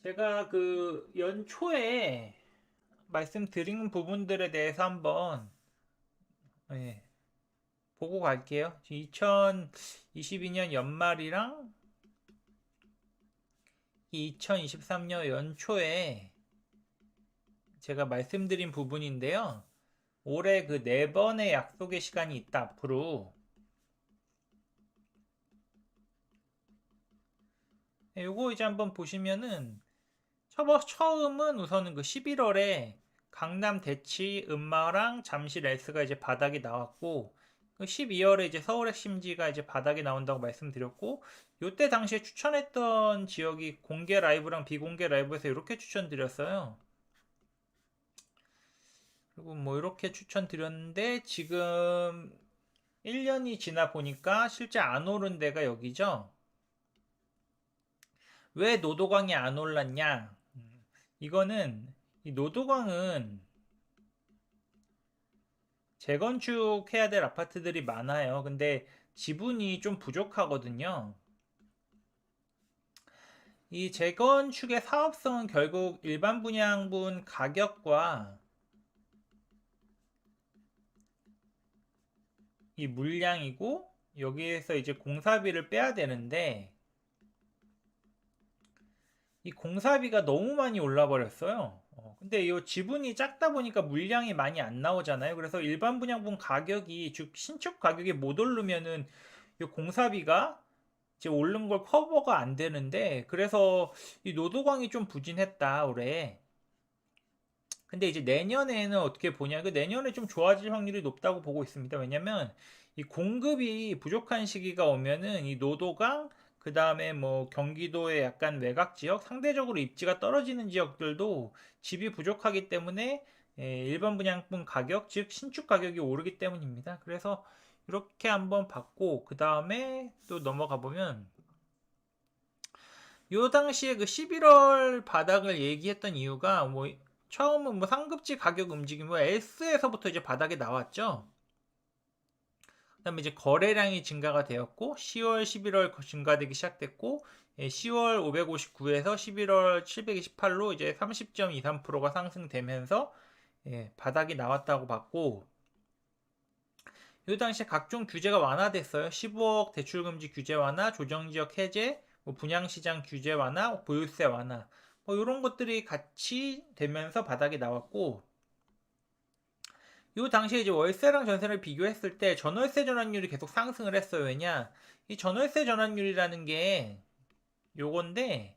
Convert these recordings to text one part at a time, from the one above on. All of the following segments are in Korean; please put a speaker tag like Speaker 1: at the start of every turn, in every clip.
Speaker 1: 제가 그 연초에 말씀드린 부분들에 대해서 한번 예, 보고 갈게요. 2022년 연말이랑 2023년 연초에 제가 말씀드린 부분인데요. 올해 그 4번의 약속의 시간이 있다 앞으로. 요거 이제 한번 보시면은 처음은 우선은 그 11월에 강남 대치 음마랑 잠실 S가 이제 바닥이 나왔고, 그 12월에 이제 서울 핵심지가 이제 바닥이 나온다고 말씀드렸고, 요때 당시에 추천했던 지역이 공개 라이브랑 비공개 라이브에서 이렇게 추천드렸어요. 그리고 뭐 이렇게 추천드렸는데 지금 1년이 지나 보니까 실제 안 오른 데가 여기죠. 왜 노도광이 안 올랐냐? 이거는 이 노도광은 재건축해야 될 아파트들이 많아요. 근데 지분이 좀 부족하거든요. 이 재건축의 사업성은 결국 일반 분양분 가격과 이 물량이고, 여기에서 이제 공사비를 빼야 되는데 이 공사비가 너무 많이 올라 버렸어요. 근데 이 지분이 작다 보니까 물량이 많이 안 나오잖아요. 그래서 일반 분양분 가격이, 즉 신축 가격이 못 오르면은 이 공사비가 이제 오른 걸 커버가 안 되는데, 그래서 이 노도광이 좀 부진했다 올해. 근데 이제 내년에는 어떻게 보냐? 그 내년에 좀 좋아질 확률이 높다고 보고 있습니다. 왜냐면 이 공급이 부족한 시기가 오면은 이 노도강, 그 다음에 뭐 경기도의 약간 외곽 지역, 상대적으로 입지가 떨어지는 지역들도 집이 부족하기 때문에 일반 분양분 가격, 즉 신축 가격이 오르기 때문입니다. 그래서 이렇게 한번 봤고, 그 다음에 또 넘어가 보면 요 당시에 그 11월 바닥을 얘기했던 이유가 뭐 처음은 뭐 상급지 가격 움직임, 뭐 S에서부터 이제 바닥이 나왔죠. 그다음에 이제 거래량이 증가가 되었고 10월, 11월 증가되기 시작됐고 10월 559에서 11월 728로 이제 30.23%가 상승되면서 바닥이 나왔다고 봤고, 이 당시에 각종 규제가 완화됐어요. 15억 대출금지 규제 완화, 조정지역 해제, 뭐 분양시장 규제 완화, 보유세 완화, 뭐 이런 것들이 같이 되면서 바닥이 나왔고, 이 당시에 이제 월세랑 전세를 비교했을 때 전월세 전환율이 계속 상승을 했어요. 왜냐? 이 전월세 전환율이라는 게 요건데,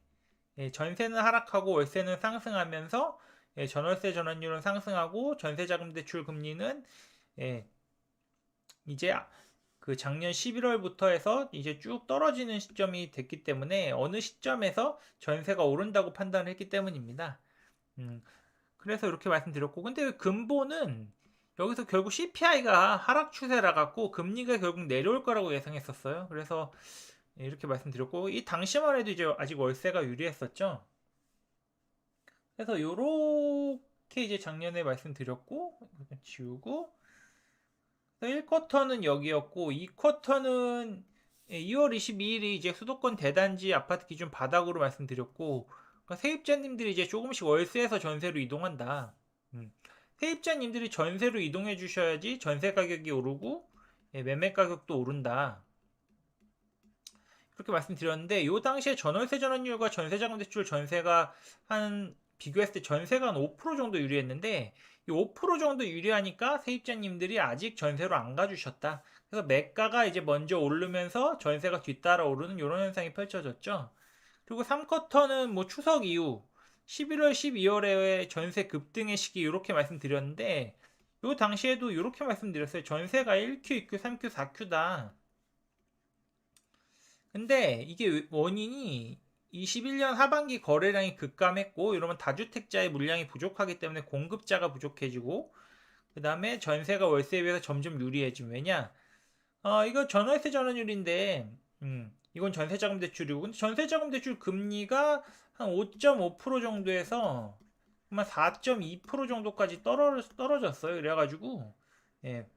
Speaker 1: 전세는 하락하고 월세는 상승하면서 전월세 전환율은 상승하고 전세자금 대출 금리는 이제 그 작년 11월부터 해서 이제 쭉 떨어지는 시점이 됐기 때문에 어느 시점에서 전세가 오른다고 판단을 했기 때문입니다. 그래서 이렇게 말씀드렸고, 근데 근본은 여기서 결국 CPI가 하락 추세라 갖고 금리가 결국 내려올 거라고 예상했었어요. 그래서 이렇게 말씀드렸고, 이 당시만 해도 이제 아직 월세가 유리했었죠. 그래서 요렇게 이제 작년에 말씀드렸고, 지우고, 1쿼터는 여기였고, 2쿼터는 2월 22일이 이제 수도권 대단지 아파트 기준 바닥으로 말씀드렸고, 그러니까 세입자님들이 이제 조금씩 월세에서 전세로 이동한다. 세입자님들이 전세로 이동해 주셔야지 전세 가격이 오르고 매매 가격도 오른다. 그렇게 말씀드렸는데, 요 당시에 전월세 전환율과 전세자금 대출 전세가 한 비교했을 때 전세가 한 5% 정도 유리했는데, 이 5% 정도 유리하니까 세입자님들이 아직 전세로 안 가주셨다. 그래서 매가가 이제 먼저 오르면서 전세가 뒤따라 오르는 이런 현상이 펼쳐졌죠. 그리고 3쿼터는 뭐 추석 이후 11월, 12월에 전세 급등의 시기 이렇게 말씀드렸는데, 요 당시에도 이렇게 말씀드렸어요. 전세가 1Q, 2Q, 3Q, 4Q다. 근데 이게 원인이 21년 하반기 거래량이 급감했고, 이러면 다주택자의 물량이 부족하기 때문에 공급자가 부족해지고, 그 다음에 전세가 월세에 비해서 점점 유리해지면, 왜냐? 이거 전월세 전환율인데, 이건 전세자금 대출이고, 근데 전세자금 대출 금리가 한 5.5% 정도에서 한 4.2% 정도까지 떨어졌어요. 그래가지고, 예,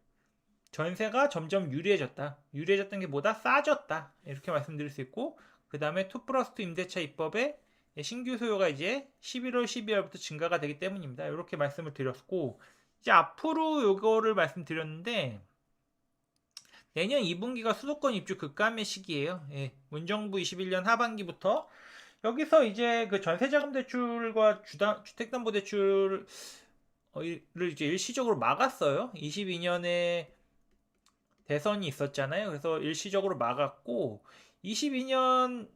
Speaker 1: 전세가 점점 유리해졌다. 유리해졌던 게 뭐다? 싸졌다. 이렇게 말씀드릴 수 있고, 그 다음에 2+2 임대차 입법에 신규 수요가 이제 11월, 12월부터 증가가 되기 때문입니다. 이렇게 말씀을 드렸고, 이제 앞으로 요거를 말씀드렸는데, 내년 2분기가 수도권 입주 급감의 시기예요. 예, 문정부 21년 하반기부터 여기서 이제 그 전세자금 대출과 주택담보대출을 이제 일시적으로 막았어요. 22년에 대선이 있었잖아요. 그래서 일시적으로 막았고 22년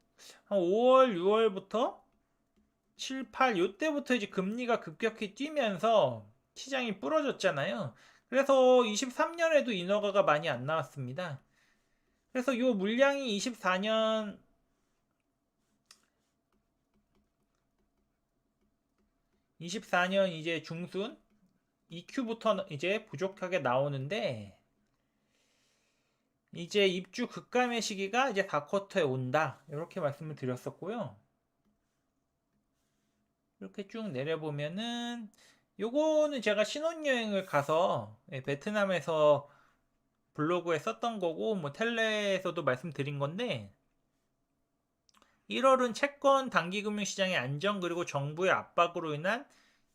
Speaker 1: 한 5월, 6월부터 7, 8 요때부터 이제 금리가 급격히 뛰면서 시장이 부러졌잖아요. 그래서 23년에도 인허가가 많이 안 나왔습니다. 그래서 요 물량이 24년 이제 중순 2Q부터 이제 부족하게 나오는데 이제 입주 급감의 시기가 이제 4쿼터에 온다. 이렇게 말씀을 드렸었고요. 이렇게 쭉 내려보면은 요거는 제가 신혼여행을 가서 베트남에서 블로그에 썼던 거고 뭐 텔레에서도 말씀드린 건데 1월은 채권 단기금융시장의 안정 그리고 정부의 압박으로 인한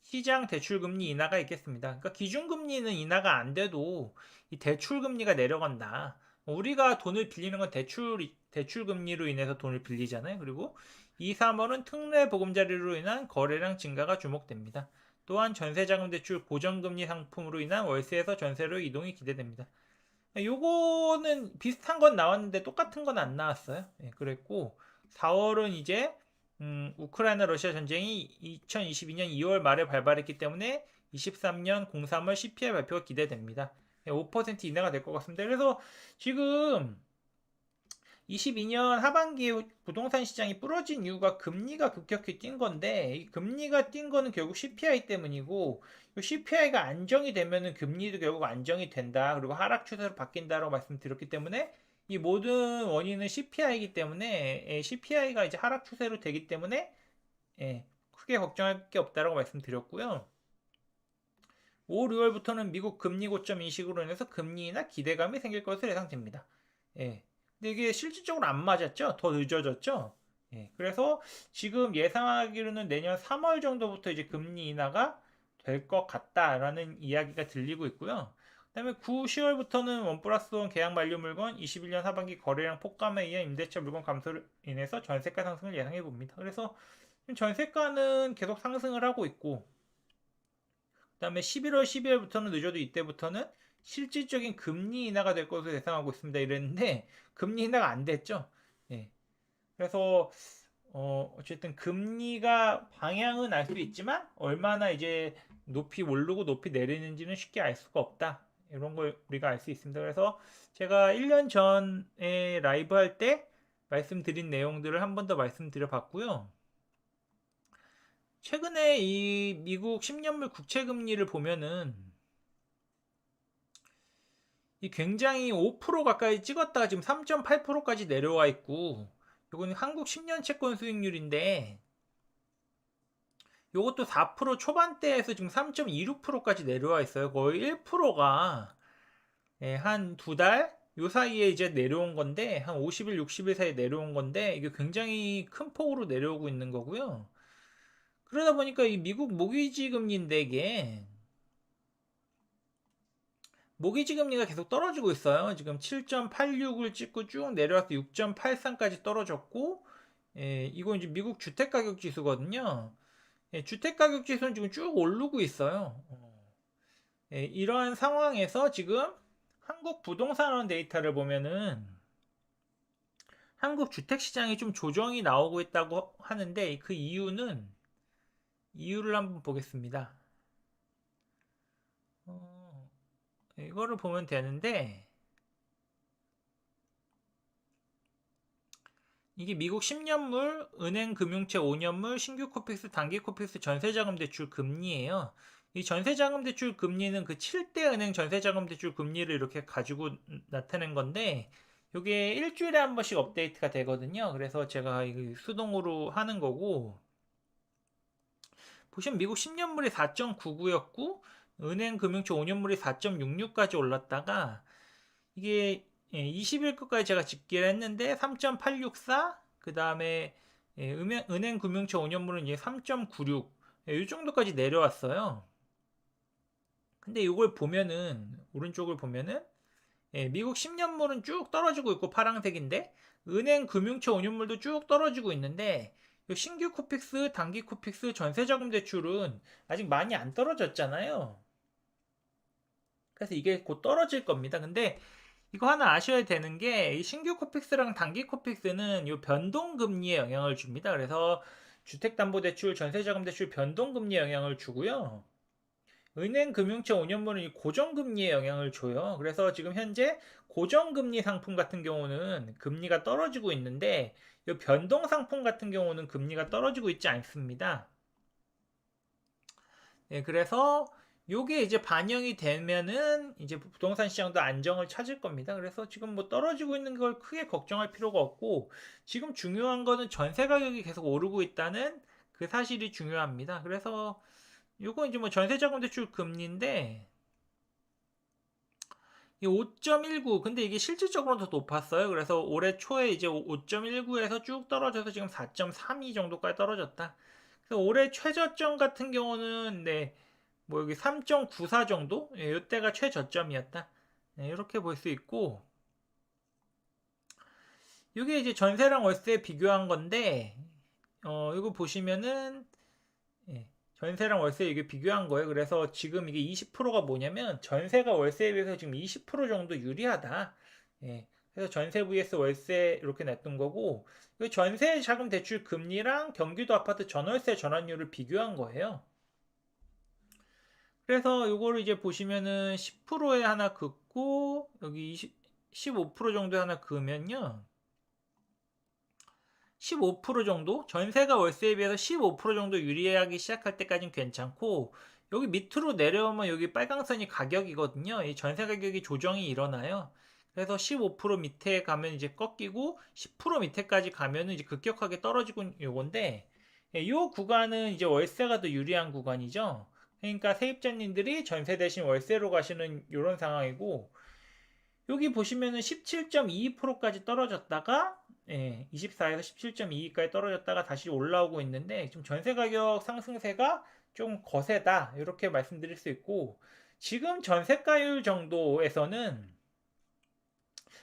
Speaker 1: 시장 대출금리 인하가 있겠습니다. 그러니까 기준금리는 인하가 안 돼도 이 대출금리가 내려간다. 우리가 돈을 빌리는 건 대출금리로 인해서 돈을 빌리잖아요. 그리고 2, 3월은 특례 보금자리로 인한 거래량 증가가 주목됩니다. 또한 전세자금 대출 고정금리 상품으로 인한 월세에서 전세로 이동이 기대됩니다. 요거는 비슷한 건 나왔는데 똑같은 건 안 나왔어요. 예, 그랬고 4월은 이제 우크라이나 러시아 전쟁이 2022년 2월 말에 발발했기 때문에 23년 03월 CPI 발표가 기대됩니다. 5% 인하가 될 것 같습니다. 그래서 지금 22년 하반기에 부동산 시장이 부러진 이유가 금리가 급격히 뛴 건데 이 금리가 뛴 거는 결국 CPI 때문이고 CPI가 안정이 되면은 금리도 결국 안정이 된다. 그리고 하락 추세로 바뀐다라고 말씀드렸기 때문에 이 모든 원인은 CPI이기 때문에 CPI가 이제 하락 추세로 되기 때문에 크게 걱정할 게 없다라고 말씀드렸고요. 5월, 6월부터는 미국 금리 고점 인식으로 인해서 금리 인하 기대감이 생길 것으로 예상됩니다. 근데 이게 실질적으로 안 맞았죠? 더 늦어졌죠? 그래서 지금 예상하기로는 내년 3월 정도부터 이제 금리 인하가 될 것 같다라는 이야기가 들리고 있고요. 그다음에 9, 10월부터는 원 플러스 원 계약 만료 물건 21년 하반기 거래량 폭감에 의한 임대차 물건 감소로 인해서 전세가 상승을 예상해 봅니다. 그래서 전세가는 계속 상승을 하고 있고 그다음에 11월, 12월부터는 늦어도 이때부터는 실질적인 금리 인하가 될 것으로 예상하고 있습니다. 이랬는데 금리 인하가 안 됐죠. 그래서 어쨌든 금리가 방향은 알 수 있지만 얼마나 이제 높이 오르고 높이 내리는지는 쉽게 알 수가 없다. 이런 걸 우리가 알 수 있습니다. 그래서 제가 1년 전에 라이브 할 때 말씀드린 내용들을 한 번 더 말씀드려 봤고요. 최근에 이 미국 10년물 국채 금리를 보면은 이 굉장히 5% 가까이 찍었다가 지금 3.8%까지 내려와 있고 이건 한국 10년 채권 수익률인데 이것도 4% 초반대에서 지금 3.26%까지 내려와 있어요. 거의 1%가 한 두 달 요 사이에 이제 내려온 건데 한 50일, 60일 사이에 내려온 건데 이게 굉장히 큰 폭으로 내려오고 있는 거고요. 그러다 보니까 이 미국 모기지 금리인데 이게 모기지 금리가 계속 떨어지고 있어요. 지금 7.86을 찍고 쭉 내려와서 6.83까지 떨어졌고 이거 이제 미국 주택가격 지수거든요. 주택가격 지수는 지금 쭉 오르고 있어요. 이러한 상황에서 지금 한국 부동산원 데이터를 보면은 한국 주택시장이 좀 조정이 나오고 있다고 하는데 그 이유를 한번 보겠습니다. 이거를 보면 되는데 이게 미국 10년물, 은행 금융채 5년물, 신규 코픽스, 단기 코픽스 전세자금 대출 금리예요. 이 전세자금 대출 금리는 그 7대 은행 전세자금 대출 금리를 이렇게 가지고 나타낸 건데 이게 일주일에 한 번씩 업데이트가 되거든요. 그래서 제가 이거 수동으로 하는 거고 보시면 미국 10년물이 4.99였고 은행 금융채 5년물이 4.66까지 올랐다가 이게 20일 끝까지 제가 집계를 했는데 3.864, 그 다음에 예, 은행 금융채 5년물은 이제 3.96, 예, 이 정도까지 내려왔어요. 근데 이걸 보면은 오른쪽을 보면은 예, 미국 10년물은 쭉 떨어지고 있고 파란색인데 은행 금융채 5년물도 쭉 떨어지고 있는데 이 신규 코픽스, 단기 코픽스, 전세자금 대출은 아직 많이 안 떨어졌잖아요. 그래서 이게 곧 떨어질 겁니다. 근데 이거 하나 아셔야 되는 게 이 신규 코픽스랑 단기 코픽스는 이 변동금리에 영향을 줍니다. 그래서 주택담보대출, 전세자금대출 변동금리에 영향을 주고요. 은행 금융채 5년물은 이 고정금리에 영향을 줘요. 그래서 지금 현재 고정금리 상품 같은 경우는 금리가 떨어지고 있는데 이 변동상품 같은 경우는 금리가 떨어지고 있지 않습니다. 네, 그래서 요게 이제 반영이 되면은 이제 부동산 시장도 안정을 찾을 겁니다. 그래서 지금 뭐 떨어지고 있는 걸 크게 걱정할 필요가 없고 지금 중요한 거는 전세 가격이 계속 오르고 있다는 그 사실이 중요합니다. 그래서 요거 이제 뭐 전세자금 대출 금리인데 이 5.19 근데 이게 실질적으로는 더 높았어요. 그래서 올해 초에 이제 5.19에서 쭉 떨어져서 지금 4.32 정도까지 떨어졌다. 그래서 올해 최저점 같은 경우는 네, 뭐 여기 3.94 정도? 예, 이때가 최저점이었다. 네, 이렇게 볼 수 있고 이게 이제 전세랑 월세 비교한 건데 이거 보시면은 예, 전세랑 월세 이게 비교한 거예요. 그래서 지금 이게 20%가 뭐냐면 전세가 월세에 비해서 지금 20% 정도 유리하다. 예, 그래서 전세 vs 월세 이렇게 냈던 거고 전세 자금 대출 금리랑 경기도 아파트 전월세 전환율을 비교한 거예요. 그래서 요거를 이제 보시면은 10%에 하나 긋고 여기 15% 정도에 하나 그으면요. 15% 정도? 전세가 월세에 비해서 15% 정도 유리하기 시작할 때까지는 괜찮고 여기 밑으로 내려오면 여기 빨강선이 가격이거든요. 이 전세 가격이 조정이 일어나요. 그래서 15% 밑에 가면 이제 꺾이고 10% 밑에까지 가면은 이제 급격하게 떨어지고 요건데 이 구간은 이제 월세가 더 유리한 구간이죠. 그러니까 세입자님들이 전세 대신 월세로 가시는 이런 상황이고 여기 보시면은 17.22%까지 떨어졌다가 24에서 17.22까지 떨어졌다가 다시 올라오고 있는데 좀 전세 가격 상승세가 좀 거세다 이렇게 말씀드릴 수 있고 지금 전세가율 정도에서는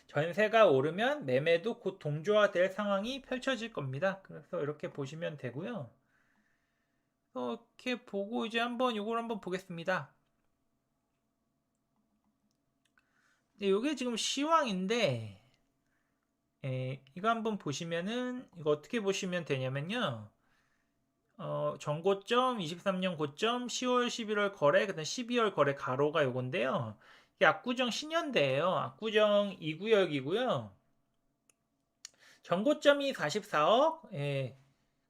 Speaker 1: 전세가 오르면 매매도 곧 동조화될 상황이 펼쳐질 겁니다. 그래서 이렇게 보시면 되고요. 이렇게 보고 이제 한번 이걸 한번 보겠습니다. 이게 지금 시황인데 이거 한번 보시면은 이거 어떻게 보시면 되냐면요. 전고점 23년 고점 10월 11월 거래 그다음 12월 거래 가로가 요건데요. 이게 압구정 신현대예요. 압구정 2구역이고요. 전고점이 44억,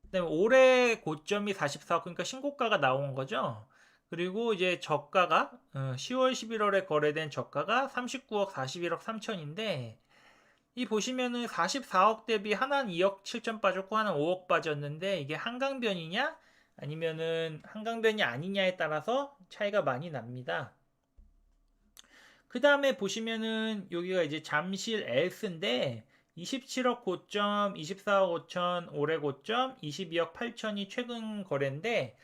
Speaker 1: 그다음에 올해 고점이 44억, 그러니까 신고가가 나온 거죠. 그리고 이제 저가가 10월 11월에 거래된 저가가 39억 41억 3천인데 이 보시면은 44억 대비 하나는 2억 7천 빠졌고 하나는 5억 빠졌는데 이게 한강변이냐 아니면은 한강변이 아니냐에 따라서 차이가 많이 납니다. 그 다음에 보시면은 여기가 이제 잠실 S인데 27억 고점, 24억 5천, 올해 고점, 22억 8천이 최근 거래인데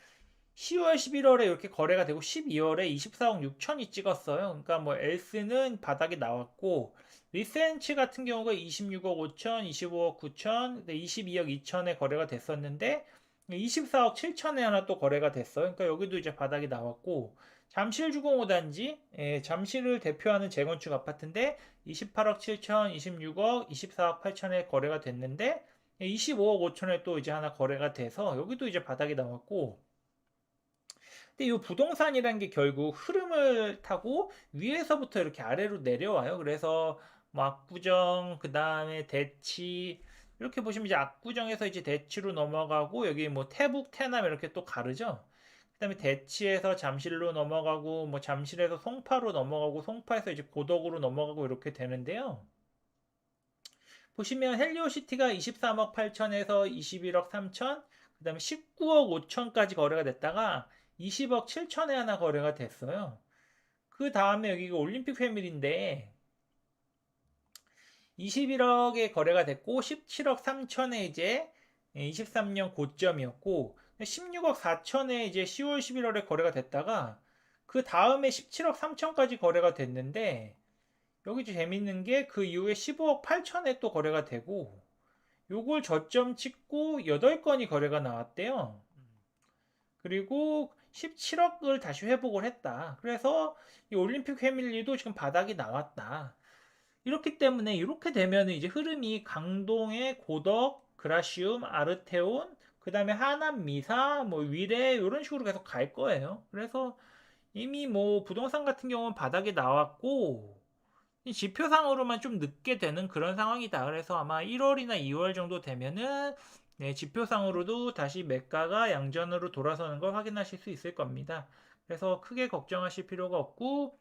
Speaker 1: 10월, 11월에 이렇게 거래가 되고 12월에 24억 6천이 찍었어요. 그러니까 뭐 S는 바닥이 나왔고 리센치 같은 경우가 26억 5천, 25억 9천, 22억 2천에 거래가 됐었는데 24억 7천에 하나 또 거래가 됐어요. 그러니까 여기도 이제 바닥이 나왔고 잠실주공 5단지 잠실을 대표하는 재건축 아파트인데 28억 7천, 26억, 24억 8천에 거래가 됐는데 25억 5천에 또 이제 하나 거래가 돼서 여기도 이제 바닥이 나왔고 근데 이 부동산이라는 게 결국 흐름을 타고 위에서부터 이렇게 아래로 내려와요. 그래서 뭐 압구정, 그 다음에 대치 이렇게 보시면 이제 압구정에서 이제 대치로 넘어가고 여기 뭐 태북, 태남 이렇게 또 가르죠. 그다음에 대치에서 잠실로 넘어가고 뭐 잠실에서 송파로 넘어가고 송파에서 이제 고덕으로 넘어가고 이렇게 되는데요. 보시면 헬리오시티가 23억 8천에서 21억 3천, 그다음에 19억 5천까지 거래가 됐다가 20억 7천에 하나 거래가 됐어요. 그 다음에 여기가 올림픽 패밀리인데 21억에 거래가 됐고 17억 3천에 이제 23년 고점이었고 16억 4천에 이제 10월 11월에 거래가 됐다가 그 다음에 17억 3천까지 거래가 됐는데 여기 재밌는 게 그 이후에 15억 8천에 또 거래가 되고 요걸 저점 찍고 8건이 거래가 나왔대요. 그리고 17억을 다시 회복을 했다. 그래서 이 올림픽 패밀리도 지금 바닥이 나왔다. 이렇기 때문에 이렇게 되면 이제 흐름이 강동의 고덕, 그라시움, 아르테온, 그 다음에 하남 미사, 뭐 위례 이런 식으로 계속 갈 거예요. 그래서 이미 뭐 부동산 같은 경우는 바닥이 나왔고 지표상으로만 좀 늦게 되는 그런 상황이다. 그래서 아마 1월이나 2월 정도 되면은 네, 지표상으로도 다시 매가가 양전으로 돌아서는 걸 확인하실 수 있을 겁니다. 그래서 크게 걱정하실 필요가 없고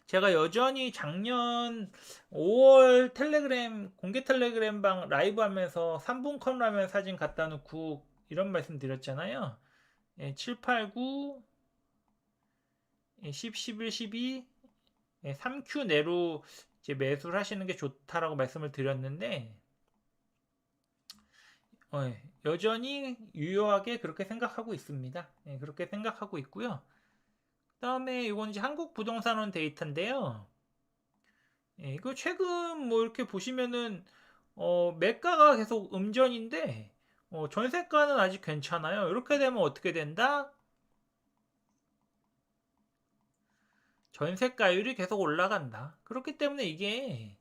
Speaker 1: 제가 여전히 작년 5월 텔레그램 공개 텔레그램 방 라이브 하면서 3분 컵라면 사진 갖다 놓고 이런 말씀 드렸잖아요. 7, 8, 9, 10, 11, 12 3Q 내로 이제 매수를 하시는 게 좋다라고 말씀을 드렸는데 여전히 유효하게 그렇게 생각하고 있습니다. 그렇게 생각하고 있고요. 그 다음에 이건 이제 한국부동산원 데이터인데요. 이거 최근 뭐 이렇게 보시면은 매가가 계속 음전인데 전세가는 아직 괜찮아요. 이렇게 되면 어떻게 된다? 전세가율이 계속 올라간다. 그렇기 때문에 이게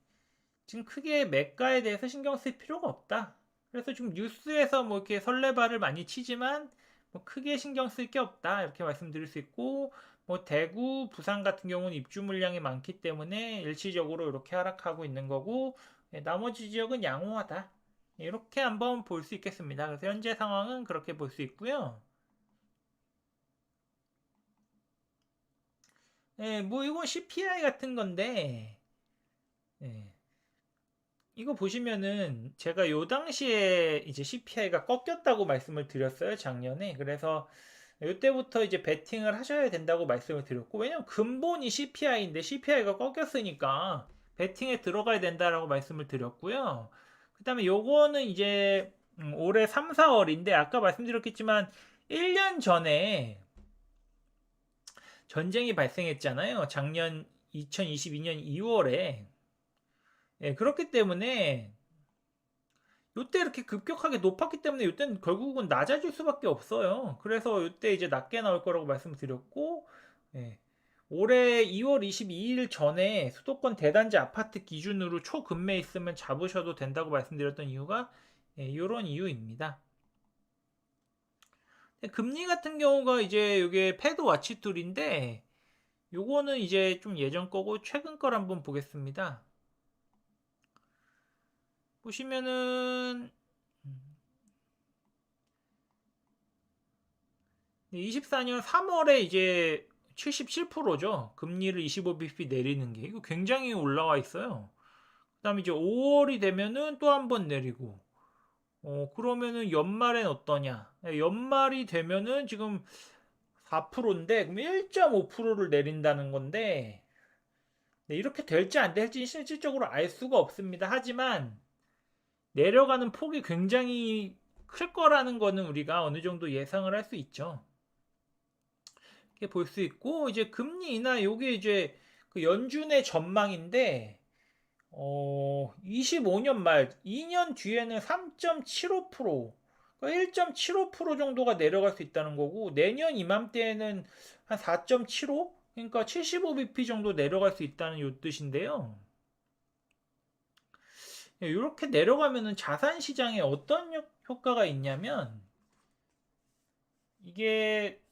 Speaker 1: 지금 크게 매가에 대해서 신경 쓸 필요가 없다. 그래서 지금 뉴스에서 뭐 이렇게 설레발을 많이 치지만 뭐 크게 신경 쓸 게 없다. 이렇게 말씀드릴 수 있고 뭐 대구, 부산 같은 경우는 입주 물량이 많기 때문에 일시적으로 이렇게 하락하고 있는 거고 나머지 지역은 양호하다. 이렇게 한번 볼 수 있겠습니다. 그래서 현재 상황은 그렇게 볼 수 있고요. 뭐 이건 CPI 같은 건데 예, 이거 보시면은 제가 요 당시에 이제 CPI가 꺾였다고 말씀을 드렸어요, 작년에. 그래서 이때부터 이제 베팅을 하셔야 된다고 말씀을 드렸고, 왜냐면 근본이 CPI인데 CPI가 꺾였으니까 베팅에 들어가야 된다라고 말씀을 드렸고요. 그 다음에 요거는 이제 올해 3, 4월인데 아까 말씀드렸겠지만 1년 전에 전쟁이 발생했잖아요. 작년 2022년 2월에. 그렇기 때문에 요때 이렇게 급격하게 높았기 때문에 요때는 결국은 낮아질 수밖에 없어요. 그래서 요때 이제 낮게 나올 거라고 말씀드렸고, 예. 올해 2월 22일 전에 수도권 대단지 아파트 기준으로 초급매 있으면 잡으셔도 된다고 말씀드렸던 이유가 이런 이유입니다. 금리 같은 경우가 이제 이게 패드 와치 툴인데 요거는 이제 좀 예전 거고 최근 걸 한번 보겠습니다. 보시면은 24년 3월에 이제 77%죠. 금리를 25bp 내리는 게 이거 굉장히 올라와 있어요. 그다음에 이제 5월이 되면은 또 한 번 내리고 그러면은 연말엔 어떠냐? 연말이 되면은 지금 4%인데 그럼 1.5%를 내린다는 건데 이렇게 될지 안 될지 실질적으로 알 수가 없습니다. 하지만 내려가는 폭이 굉장히 클 거라는 거는 우리가 어느 정도 예상을 할 수 있죠. 이렇게 볼 수 있고 이제 금리 인하 요게 이제 그 연준의 전망인데 25년 말 2년 뒤에는 3.75% 그러니까 1.75% 정도가 내려갈 수 있다는 거고 내년 이맘때에는 한 4.75 그러니까 75bp 정도 내려갈 수 있다는 요 뜻인데요. 이렇게 내려가면은 자산 시장에 어떤 효과가 있냐면 이게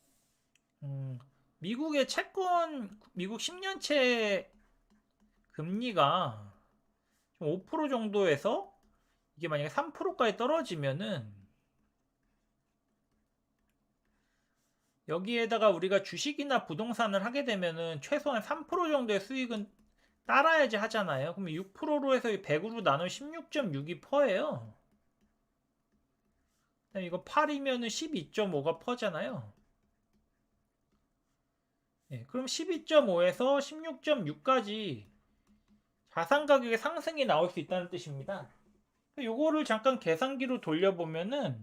Speaker 1: 미국의 채권 미국 10년채 금리가 5% 정도에서 이게 만약에 3%까지 떨어지면은 여기에다가 우리가 주식이나 부동산을 하게 되면은 최소한 3% 정도의 수익은 따라야지 하잖아요. 그러면 6%로 해서 100으로 나누면 16.62%예요. 이거 8이면은 12.5가 퍼잖아요. 그럼 12.5에서 16.6까지 자산 가격의 상승이 나올 수 있다는 뜻입니다. 요거를 잠깐 계산기로 돌려보면은